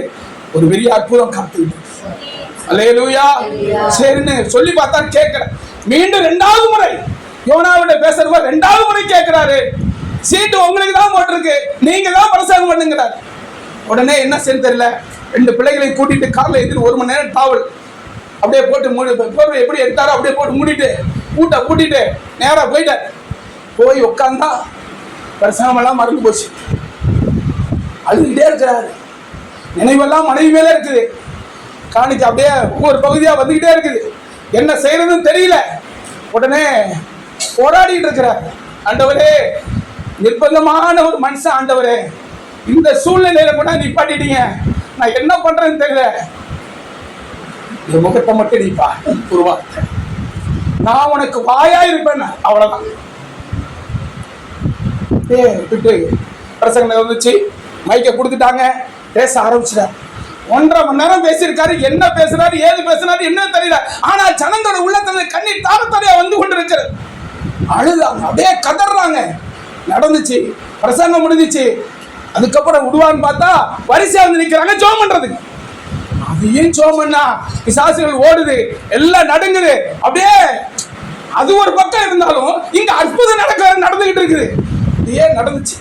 ஒரு பெரிய அற்புதம் காத்துக்கிட்டு. அல்லேலூயா. சரின்னு சொல்லி பார்த்தா கேட்கல. மீண்டும் 2வது முறை யோனாவிட பேசுறப்ப 2வது முறை கேட்கிறாரு, சீட்டு உங்களுக்கு தான் போட்டிருக்கு, நீங்க தான் பிரசங்கம் பண்ணுங்கிறாரு. உடனே என்ன செய்ய தெரியல, 2 பிள்ளைகளை கூட்டிட்டு கார்ல எதிர் 1 மணி நேரம் டிராவல் அப்படியே போட்டு போர்வை எப்படி எடுத்தாரோ அப்படியே போட்டு மூடிட்டு பூட்டிட்டு நேரா போயிட்டார். போய் உட்காந்தா பிரசங்கம் எல்லாம் மறந்து போச்சு. அழுதுகிட்டே இருக்கிறாரு. நினைவெல்லாம் மனைவி மேல இருக்குது. காணிக்கு அப்படியே ஒவ்வொரு பகுதியா வந்துகிட்டே இருக்குது. என்ன செய்யறதுன்னு தெரியல. உடனே போராடிட்டு இருக்கிறார். ஆண்டவரே, நிர்பந்தமான ஒரு மனுஷன், ஆண்டவரே இந்த சூழ்நிலையில கூட நிப்பாட்டிட்டீங்க, நான் என்ன பண்றேன்னு தெரியல, என் முகத்தை மட்டும் நீ பா, ஒரு வார்த்தை, நான் உனக்கு வாயா இருப்பேன், அவ்வளவுதான். விட்டு பிரசங்க வந்துச்சு, மைக்க கொடுத்துட்டாங்க, பேச ஆரம்பிச்சிட்டார். 1.5 மணி நேரம் பேசியிருக்காரு. என்ன பேசுறாரு, ஏது பேசுறாரு என்ன தெரியல. ஆனா ஜனங்களோட உள்ளத்துல கண்ணீர் தாரத்தாரையா வந்து கொண்டிருக்கிறது. அழுதாங்க, அப்படியே கதறாங்க. நடந்துச்சு, பிரசங்கம் முடிஞ்சிச்சு. அதுக்கப்புறம் விடுவான்னு பார்த்தா வரிசையா வந்து நிக்கிறாங்க ஜெபம் பண்றதுக்கு. அதையும் ஜெபம் பண்ணா பிசாசுகள் ஓடுது, எல்லாம் நடுங்குது. அப்படியே அது ஒரு பக்கம் இருந்தாலும் இங்க அற்புதம் நடந்துகிட்டு இருக்குது. அப்படியே நடந்துச்சு.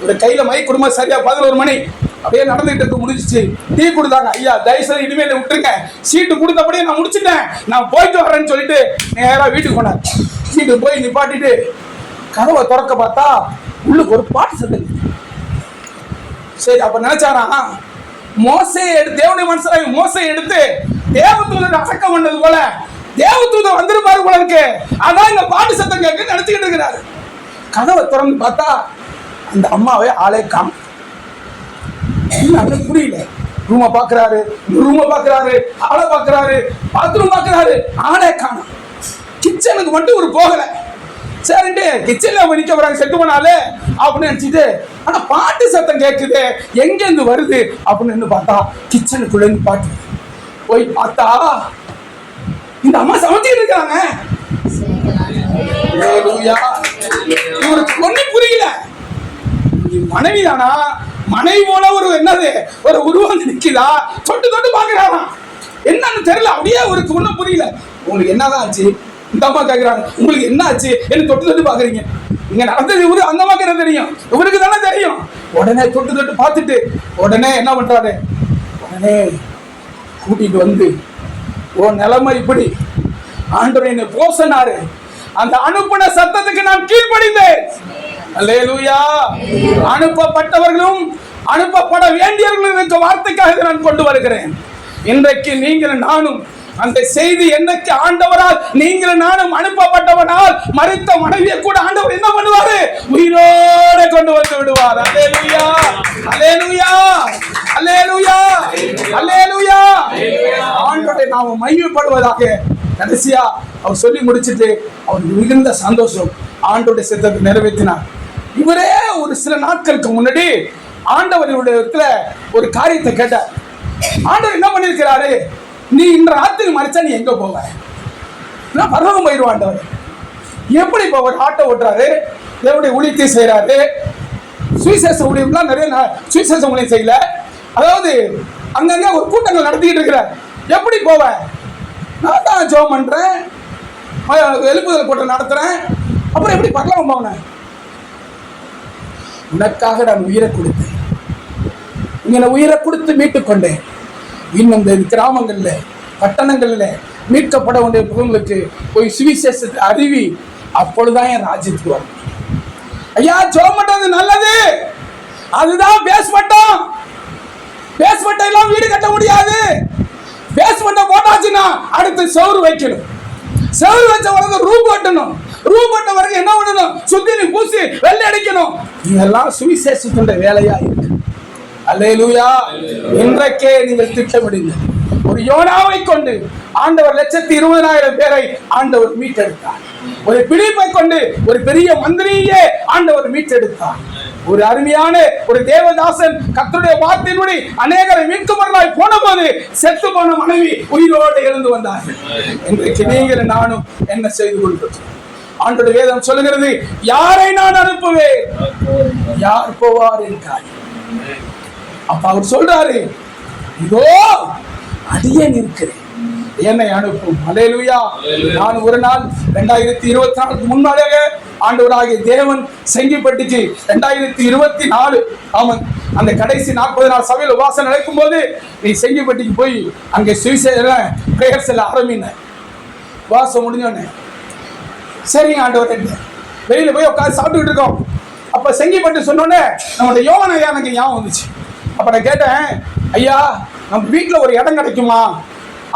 ஒரு கையில மை குடும்பம் சரியா 11 மணி அப்படியே நடந்துகிட்டு முடிஞ்சிச்சு. டீ கொடுத்தாங்க. ஐயா தயவுசெய்து இனிமேல் விட்டுருங்க, சீட்டு கொடுத்தபடியே நான் முடிச்சுட்டேன், நான் போயிட்டு வரேன்னு சொல்லிட்டு நேரா வீட்டுக்கு போனார். வீட்டுக்கு போய் நிப்பாட்டிட்டு கதவை திறக்க பார்த்தா உள்ளுக்கு ஒரு பாட்டு சத்தம். சரி அப்ப நினைச்சாரா, தேவனுடைய மனுஷராக மோசை எடுத்து தேவதூதன் அடக்கம் பண்ணது போல தேவதூதன் வந்திருப்பாரு போல இருக்கு, அதான் இந்த பாட்டு சத்தம் கேட்க நினைச்சுக்கிட்டு இருக்கிறாரு. கதவை திறந்து பார்த்தா அந்த அம்மாவே ஆளே காணும். புரியல. ரூமை பாக்குறாரு, ஆளை பாக்குறாரு, பாத்ரூம் பாக்குறாரு, ஆளே காணும். கிச்சனுக்கு மட்டும் ஒரு போகல. சரிட்டு கிச்சன்ல நிக்க போறாங்க, செட்டு போனாலே அப்படின்னு நினைச்சிட்டு, ஆனா பாட்டு சத்தம் கேட்குது, எங்க இருந்து வருது அப்படின்னு பார்த்தா கிச்சனுக்குள்ள இருந்து பாட்டு. போய் பார்த்தா இந்த அம்மா சமைச்சிட்டு இருக்காங்க. இவருக்கு ஒண்ணும் புரியல. மனைவி தானா, மனைவி போல ஒரு என்னது ஒரு உருவம் நிற்குதா, தொட்டு பாக்குறாராம். என்னன்னு தெரியல. அப்படியே அவருக்கு ஒண்ணும் புரியல. உங்களுக்கு என்னதான் ஆச்சு? இந்த அம்மா கேட்கிறாங்க, உங்களுக்கு என்ன ஆச்சு? என்ன தொட்டு பாக்குறீங்க? இங்க நடந்தது இவரு, அந்த அம்மாக்கு என்ன தெரியும்? இவருக்கு தானே தெரியும். உடனே தொட்டு பார்த்துட்டு உடனே என்ன பண்றாரு, உடனே கூட்டிட்டு வந்து, ஓ நிலைமை இப்படி, ஆண்டவர் என்னை போ சொன்னாரு, அந்த அனுப்பின சத்தத்துக்கு நான் கீழ்ப்படிந்தேன். அல்லேலூயா. அனுப்பப்பட்டவர்களும் அனுப்பப்பட வேண்டியவர்களும் என்ற வார்த்தைக்காக நான் கொண்டு வருகிறேன். இன்றைக்கு நீங்கள் நானும் அந்த செய்தி, என்னைக்கு ஆண்டவரால் நீங்கள் நானும் அனுப்பப்பட்டவனால் மரித்த மனைவியை கூட ஆண்டவர் என்ன பண்ணுவாரு, உயிரோட கொண்டு வந்து விடுவார். அல்லேலூயா, அல்லேலூயா, அல்லேலூயா, அல்லேலூயா. ஆண்டவரை நாம மையப்படுவதாக. கடைசியா அவர் சொல்லி முடிச்சிட்டு அவருக்கு மிகுந்த சந்தோஷம், ஆண்டவருடைய சித்தத்தை நிறைவேற்றினார். இவரே ஒரு சில நாட்களுக்கு முன்னாடி ஆண்டவருடைய ஒரு காரியத்தை கேட்டார். ஆண்டவர் என்ன பண்ணிருக்கிறாரு, நீ இன்ற ராத்திரி மறைச்சா நீ எங்க போவ? பரலோகம் போயிடுவா. ஆண்டவர் எப்படி போவார்? ஆட்டோ ஓட்டுறாரு, தேவனுடைய ஊழியத்தை செய்யறாரு, சுவிசேஷ ஊழியம்லாம் நிறைய சுவிசேஷ ஊழியம் செய்யல. அதாவது அங்கங்க ஒரு கூட்டங்கள் நடத்திக்கிட்டு இருக்கிற, எப்படி போவேன்? நான் தான் ஜெபம் பண்றேன், எழுப்புதல் கூட்டம் நடத்துறேன், அப்புறம் எப்படி பரலோகம் போனேன்? உனக்காக நான் உயிரை கொடுத்தேன், இங்கே உயிரை கொடுத்து மீட்டுக் கொண்டேன். இன்னும் இந்த கிராமங்கள்ல பட்டணங்கள்ல மீட்கப்பட வேண்டிய முகங்களுக்கு போய் சுவிசேஷத்தை அறிவி, அப்பொழுதுதான் என் ராஜ்யத்துக்கு வரும். ஐயா, ஜெபம் பண்றது நல்லது, அதுதான் பேஸ்மட்டம். பேஸ்மட்டம் எல்லாம் வீடு கட்ட முடியாது. பேஸ்மட்டம் போட்டாச்சுன்னா அடுத்து செவுரு வைக்கணும். செவுரு வச்ச உடனே ரூம் கட்டணும். ரூம் கட்ட வரைக்கும் என்ன பண்ணணும்? சுத்தி பூசி வெள்ளை அடிக்கணும். இதெல்லாம் சுவிசேஷத்துடைய வேலையா இருக்கு. அல்லேலூயா. இன்றைக்கே நீங்கள் திட்டமிடுங்க. ஒரு யோனாவை கொண்டு ஆண்டவர் 120,000 பேரை ஆண்டவர் மீட்டெடுத்தார். ஒரு பிலிப்பை கொண்டு ஒரு பெரிய மந்திரியே ஆண்டவர் மீட்டெடுத்தார். ஒரு அருமையான ஒரு தேவதாசன் கர்த்தருடைய வார்த்தையின்படி அநேகரை மீட்கும்பொருளாய் போன போது செத்து போன மனைவி உயிரோடு எழுந்து வந்தார்கள். இன்றைக்கு நீங்கள் நானும் என்ன செய்து கொள்கிறோம்? ஆண்டவருடைய வேதம் சொல்லுகிறது, யாரை நான் அனுப்புவேன், யார் போவார் என்றார். அப்ப அவர் சொல்றாரு, இதோ அடியேன் இருக்கிறேன், என்னை அனுப்பும். அல்லேலூயா. நான் ஒரு நாள் 2024 முன்னாடியாக ஆண்டவராகிய தேவன் செங்கிப்பட்டிக்கு 2024 ஆமாம் அந்த கடைசி 40 நாள் சபையில் உபாசம் நடக்கும் போது நீ செங்கிப்பட்டிக்கு போய் அங்கே சுவிசேஷ பிரேயர்ஸ் எல்லாம் ஆரம்பின. உபாசம் முடிஞ்சோடனே சரிங்க ஆண்டவர், வெளியில போய் உட்காந்து சாப்பிட்டுக்கிட்டு இருக்கோம். அப்ப செங்கிப்பட்டு சொன்னோடனே நம்மளோட யோவான் ஐயா எனக்கு ஞாபகம் வந்துச்சு. அப்ப நான் கேட்டேன், ஐயா நம்ம வீட்டுல ஒரு இடம் கிடைக்குமா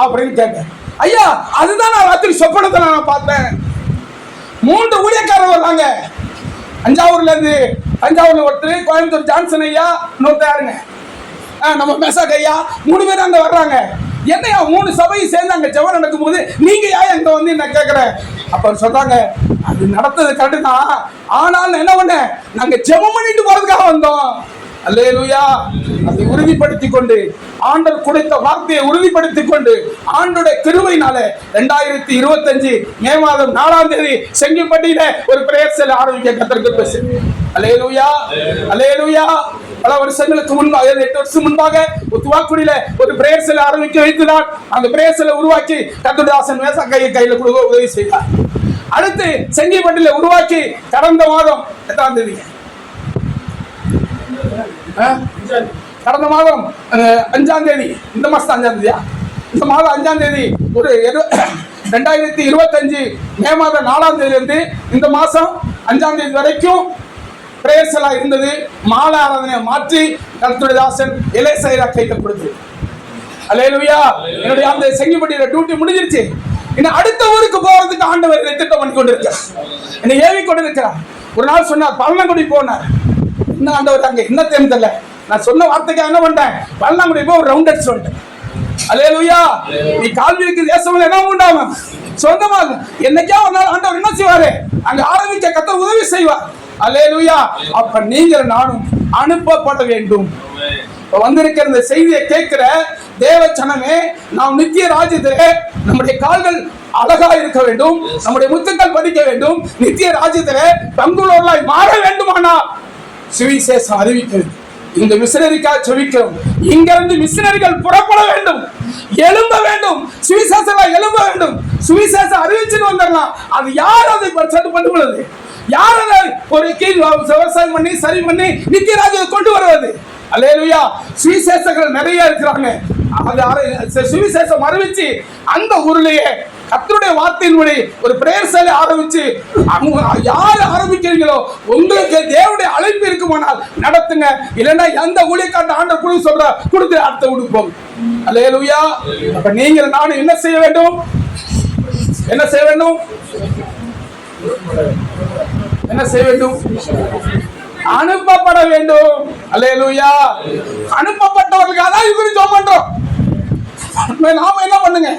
அப்படின்னு கேட்டேன். ஐயா, அதுதான் நான் ராத்திரி சொப்பனத்தை நான் பார்த்தேன். 3 ஊழியக்காரர் வர்றாங்க. தஞ்சாவூர்ல இருந்து, தஞ்சாவூர்ல ஒருத்தர், கோயம்புத்தூர் ஜான்சன் ஐயா, இன்னொருத்தாருங்க நம்ம மெசாக் ஐயா, 3 பேர் அங்க வர்றாங்க. என்னையா 3 சபையும் சேர்ந்து அங்க ஜெபம் நடக்கும் போது நீங்க ஏன் அங்க வந்து என்ன கேட்கிறேன்? அப்ப சொல்றாங்க, அது நடந்தது கரெக்டு தான், ஆனாலும் என்ன பண்ண, நாங்க ஜெபம் பண்ணிட்டு போறதுக்காக வந்தோம். அல்லேலூயா. அதை உறுதிப்படுத்திக் கொண்டு ஆண்டவர் கொடுத்த வார்த்தையை உறுதிப்படுத்திக் கொண்டு ஆண்டோட கிருபையினால 2025 மே மாதம் 4ஆம் தேதி செங்கிப்பட்டியில ஒரு பிரேயர் செல் ஆரம்பிக்க கர்த்தருக்கு பேசு. அல்லேலூயா, அல்லேலூயா. பல வருஷங்களுக்கு முன்பாக 8 வருஷம் முன்பாக துவாக்குடியில ஒரு பிரேயர் செல் ஆரம்பிக்க வைத்துதான் அந்த பிரேயர் செல்லை உருவாக்கி கர்த்தருடைய தாசன் மேசாக் கையில கொடுக்க உதவி செய்தார். அடுத்து செங்கிப்பட்டியில உருவாக்கி கடந்த மாதம் 8ஆம் தேதி, கடந்த மாதம் 5ஆம் தேதி, இந்த மாசம் 5ஆம் தேதியா, இந்த மாதம் 5ஆம் தேதி ஒரு 2025 மே மாதம் 4ஆம் தேதியிலிருந்து இந்த மாசம் 5ஆம் தேதி வரைக்கும் பிரேயர்ஸ் எல்லாம் இருந்தது. மாலை ஆராதனையை மாற்றி கர்த்தருடைய தாசன் எலேசையா கையில கொடுத்து. அல்லேலூயா. என்னுடைய அந்த செங்கிப்பட்டியில டியூட்டி முடிஞ்சிருச்சு. இன்னும் அடுத்த ஊருக்கு போறதுக்கு ஆண்டவர் திட்டம் பண்ணி கொண்டிருக்கிறார், என்னை ஏவி கொண்டிருக்கிறார். ஒரு நாள் சொன்னார், பழனங்குடி போனார். என்ன ஆண்டவர் அங்க என்ன தெரியல, நான் சொன்ன வார்த்தைக்கு என்ன பண்றேன், பழனங்குடி போய் ஒரு ரவுண்ட் அடிச்சு வந்துட்டேன். அல்லேலூயா. நீ கால்விக்கு தேசம் என்ன உண்டாம சொந்தமாக என்னைக்கா ஒரு நாள் ஆண்டவர் என்ன செய்வாரு, அங்க ஆரம்பிக்க கர்த்தர் உதவி செய்வார். அல்லேலூயா. அப்ப நீங்கள் நானும் அனுப்பப்பட வேண்டும். வந்திருக்கிற இந்த செய்தியை கேட்கிற தேவ ஜனமே, நாம் நித்திய ராஜ்யத்திலே நம்முடைய கால்கள் அழகா இருக்க வேண்டும், நம்முடைய முத்துக்கள் பதிக்க வேண்டும், நித்திய ராஜ்யத்திலே பங்குள்ளவர்களாய் மாற வேண்டுமானா சுவிசேஷம் அறிவிக்க வேண்டும். இந்த மிஷனரிக்காக செபிக்கிறோம். இங்கிருந்து மிஷனரிகள் புறப்பட வேண்டும், எழும்ப வேண்டும், சுவிசேஷம் எழும்ப வேண்டும். சுவிசேஷம் அறிவிச்சுட்டு வந்துடலாம். அது யார் அதை சட்டு பண்ணுவது, யார் அதை ஒரு கீழ் விவசாயம் பண்ணி சரி பண்ணி நித்திய ராஜ்யத்தை கொண்டு வருவது? அல்லேலூயா. சுவிசேஷங்கள் நிறைய இருக்கிறாங்க. சுவிசேஷம் அறிவிச்சு அந்த ஊர்லயே கர்த்தருடைய வார்த்தையின்படி ஒரு பிரேயர் செல் ஆரம்பிச்சு யார் ஆரம்பிக்கிறீங்களோ உங்களுக்கு தேவனுடைய அழைப்பு இருக்குமானால் நடத்துங்க. இல்லைன்னா எந்த ஊழியக்காரன் ஆண்டவர் குழு சொல்ற கொடுத்து அடுத்த விடுப்போம். அல்லேலூயா. அப்ப நீங்கள் நானும் என்ன செய்ய வேண்டும், என்ன செய்ய வேண்டும், என்ன செய்ய வேண்டும்? அனுப்பப்பட வேண்டும். அல்லேலூயா. அனுப்பப்பட்டவர்களுக்காக தான் இப்படி ஜெபம் பண்றோம். நாம என்ன பண்ணுங்க,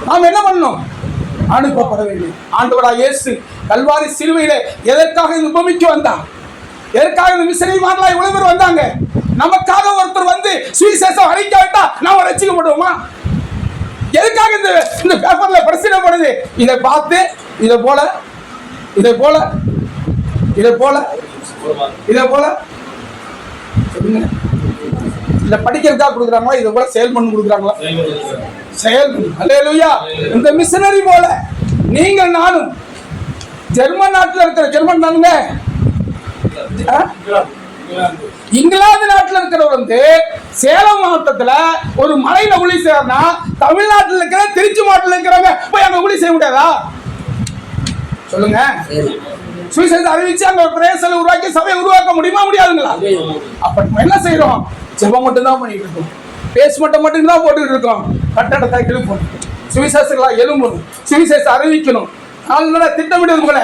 நாம் என்ன பண்ணணும்? அனுப்பப்பட வேண்டும். ஆண்டவராகிய இயேசு கல்வாரி சிலுவையிலே எதற்காக இந்த பூமிக்கு வந்தார்? எதற்காக இந்த மிஷனரிமார்களாய் இவ்வளவு பேர் வந்தாங்க? நமக்காக ஒருத்தர் வந்து சுவிசேஷம் அறிவிக்காவிட்டா நாம ரட்சிக்கப்படுவோமா? எதுக்காக இந்த பேப்பர்ல பிரச்சனைப்படுது? இதை பார்த்து இதை போல இதை போல இதை போல இதை போல இல்ல படிக்கிறதா கொடுக்குறாங்களா, இதை கூட செயல் பண்ணி கொடுக்குறாங்களா? செயல். அல்லேலூயா. இந்த மிஷனரி போல நீங்கள் நானும் ஜெர்மன் நாட்டில் இருக்கிற ஜெர்மன் தானுங்க, இங்கிலாந்து நாட்டில் இருக்கிறவர் வந்து சேலம் மாவட்டத்துல ஒரு மலையில ஊழி செய்யறா, தமிழ்நாட்டில் இருக்கிற திருச்சி மாவட்டத்தில் இருக்கிறவங்க போய் அங்க ஊழி செய்ய முடியாதா? சொல்லுங்க. சுவிசேஷத்தை அறிவிச்சு அங்க பிரேசலை உருவாக்கி சபையை உருவாக்க முடியுமா, முடியாதுங்களா? அப்ப நம்ம என்ன செய்யறோம்? ஜெபம் மட்டும் தான் பண்ணிட்டு இருக்கோம், பேஸ் மட்டும் தான் போட்டுக்கிட்டு இருக்கோம். கட்டடத்தை எழுப்பணும், சுவிசேஷங்களா எழும்பணும், சுவிசேஷத்தை அறிவிக்கணும். திட்டமிடுவது போல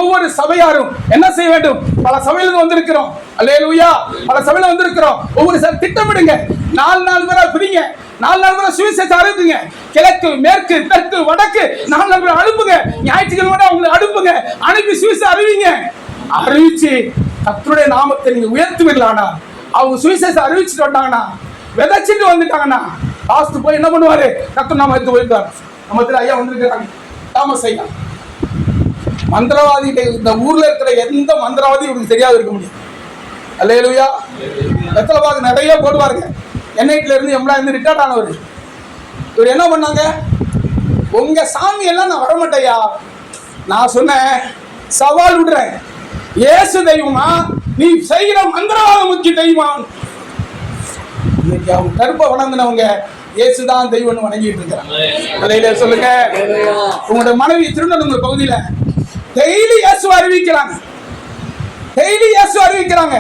ஒவ்வொரு சபையாரும் என்ன செய்ய வேண்டும்? பல சபையிலிருந்து வந்திருக்கிறோம், அல்லேலூயா, பல சபையில வந்திருக்கிறோம். ஒவ்வொரு திட்டமிடுங்க. 4 பேரா பிரிங்க, 4 பேரா சுவிசேஷத்தை அறிவிங்க. கிழக்கு, மேற்கு, தெற்கு, வடக்கு 4 பேர் அனுப்புங்க. ஞாயிற்றுக்கிழமை அவங்களை அனுப்புங்க, அனுப்பி சுவிசேஷத்தை அறிவிங்க. அறிவிச்சு கர்த்தருடைய நாமத்தை நீங்க உயர்த்துவீர்களானா, அவங்க சுவிசேஷத்தை அறிவிச்சுட்டு வந்தாங்கன்னா, விதைச்சிட்டு வந்துட்டாங்கன்னா, லாஸ்ட் போய் என்ன பண்ணுவாரு? கர்த்தர் நாம எடுத்து போயிருக்காரு. நம்ம ஐயா வந்திருக்கிறாங்க, தாமஸ் ஐயா. மந்திரவாதிகள் இந்த ஊர்ல இருக்கிற எந்த மந்திரவாதி இவருக்கு தெரியாது இருக்க முடியும். அல்லேலூயா. எத்தனை பாக்கு நிறைய போடுவாருங்க. என்ஐடில இருந்து எம்ப்ளாய் இருந்து ரிட்டையர்ட் ஆனவர். இவர் என்ன பண்ணாங்க? உங்க சாமி எல்லாம் நான் வரமாட்டேயா. நான் சொன்னேன், சவால் விடுறேன், இயேசு தெய்வமா, நீ செய்கிற மந்திரவாதம் முக்கிய தெய்வமா? இன்னைக்கு அவங்க கருப்பை வணங்கினவங்க இயேசுதான் தெய்வம்னு வணங்கிட்டு இருக்கிறாங்க. சொல்லுங்க. உங்களுடைய மனைவி திருநெல்வேலி பகுதியில டெய்லி இயேசு அறிவிக்கிறாங்க, டெய்லி இயேசு அறிவிக்கிறாங்க.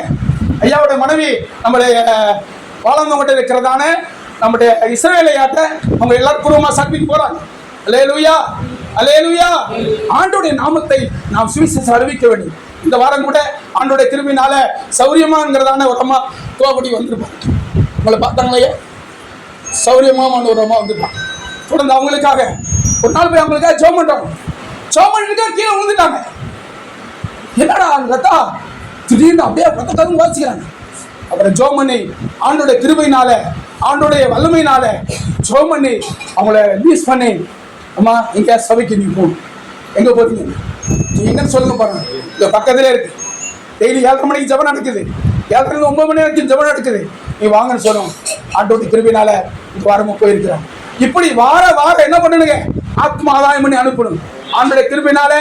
ஐயாவுடைய மனைவி நம்முடைய வாழந்தவங்கிட்ட இருக்கிறதான நம்முடைய இஸ்ரவேலையாட்ட அவங்க எல்லாரும் பூர்வமா சாப்பிட்டு போறாங்க. அல்லேலூயா, அல்லேலூயா. ஆண்டோடைய நாமத்தை நாம் சுவிசேஷம் அறிவிக்க வேண்டும். இந்த வாரம் கூட ஆண்டோடைய கிருபையினால சௌரியமாங்கிறதான ஒரு அம்மா தோபடி வந்திருப்பாங்க. உங்களை பார்த்தாங்களே, சௌரியமான ஒரு அம்மா வந்துட்டாங்க. தொடர்ந்து அவங்களுக்காக ஒரு நாள் போய் அவங்களுக்காக ஜெபம் பண்றோம். ஜெபம் கீழே விழுந்துட்டாங்க. என்னடா ரத்தா, திடீர்னு அப்படியே ரத்தம் வாசிக்கிறாங்க. அப்புறம் ஜெபம் பண்ணி ஆண்டோடைய கிருபையினால, ஆண்டோடைய வல்லமையினால ஜெபம் பண்ணி அவங்கள ரிலீஸ் பண்ணி, அம்மா எங்க சபைக்கு நீ போகணும், எங்க போறீங்க நீங்க என்னன்னு சொல்லுங்க பாருங்க. இந்த பக்கத்திலே இருக்கு, டெய்லி 7:30 மணிக்கு ஜெபம் நடக்குது, 7:30 9 மணி வரைக்கும் ஜெபம் நடக்குது, நீ வாங்கன்னு சொல்லுவோம். ஆண்டோடைய கிருபையினால இந்த வாரமும் போயிருக்கிறாங்க. இப்படி வார வாரம் என்ன பண்ணணுங்க? ஆத்மா ஆதாயம் பண்ணி அனுப்பணும். ஆண்டோடைய கிருபையினால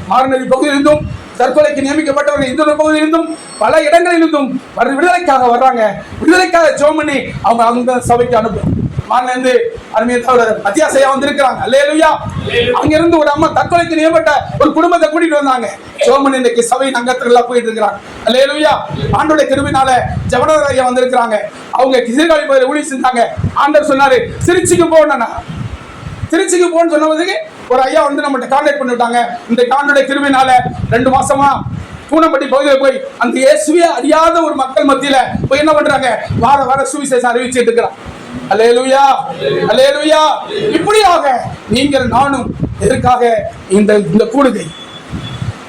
மாரநதி பகுதியிலிருந்தும், தற்கொலைக்கு நியமிக்கப்பட்டவர்கள் இந்த பகுதியிலிருந்தும், பல இடங்களிலிருந்தும் விடுதலைக்காக வர்றாங்க. விடுதலைக்காக ஜெபம் பண்ணி அவங்க அந்த சபைக்கு அனுப்பணும். மாரநேந்து அருமையாக அத்தியாசையா வந்திருக்கிறாங்க. அல்லேலூயா. அங்கிருந்து ஒரு அம்மா தற்கொலைக்கு நியமிக்கப்பட்ட ஒரு குடும்பத்தை கூட்டிட்டு வந்தாங்க. ஜெபம் பண்ணி இன்னைக்கு சபை நங்கத்துல போயிட்டு இருக்கிறாங்க. அல்லேலூயா. ஆண்டோடைய கிருபையினால ஜெபனர் ஐயா வந்திருக்கிறாங்க. அவங்க சீர்காழி பகுதியில் ஊழியம் செஞ்சாங்க. ஆண்டவர் சொன்னாரு, திருச்சிக்கு போனா, திருச்சிக்கு போன்னு சொன்னதுக்கு ஒரு ஐயா வந்து நம்மகிட்ட கான்டாக்ட் பண்ணிவிட்டாங்க. இந்த ஆண்டோடைய கிருபையினால 2 மாசமா பூனம்பட்டி பகுதியில் போய் அந்த இயேசுவே அறியாத ஒரு மக்கள் மத்தியில போய் என்ன பண்றாங்க? வார வார சுவிசேஷம் அறிவிச்சுட்டு இருக்கிறாங்க. அல்லேலூயா, அல்லேலூயா. இப்படியாக நீங்கள் நானும் எதற்காக இந்த கூடுகை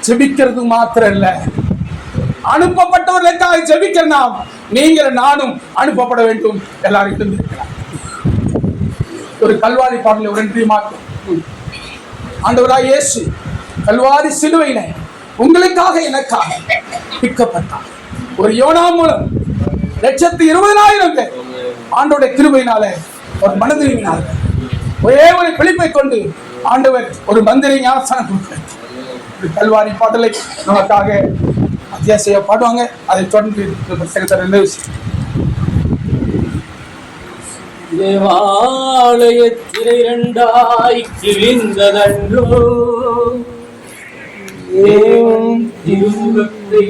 ஜெபிக்கிறது மாத்திரம் இல்ல, அனுப்பப்பட்டவர்களுக்காக ஜெபிக்கிற நாம், நீங்கள் நானும் அனுப்பப்பட வேண்டும். எல்லாரும் இருந்திருக்கிறார். ஒரு கல்வாரி பாடல ஒரு நன்றி மாற்றம். ஆண்டவராய் இயேசு கல்வாரி சிலுவையில உங்களுக்காக எனக்காக பிக்கப்பட்டார். ஒரு யோனா மூலம் 120,000 பேர் ஆண்டோட கிருபையினால, ஒரு மனதினால, ஒரே ஒரு பிழைப்பை கொண்டு ஆண்டவர் ஒரு மந்திரி ஞானஸ்தானம் கொடுக்கிறார். ஒரு கல்வாரி பாடலை நமக்காக அத்தியாசையா பாடுவாங்க. அதை தொடர்ந்து தேவாலயத்திலே 2ஆய் கிழிந்ததன்றோ, திருமுகத்தை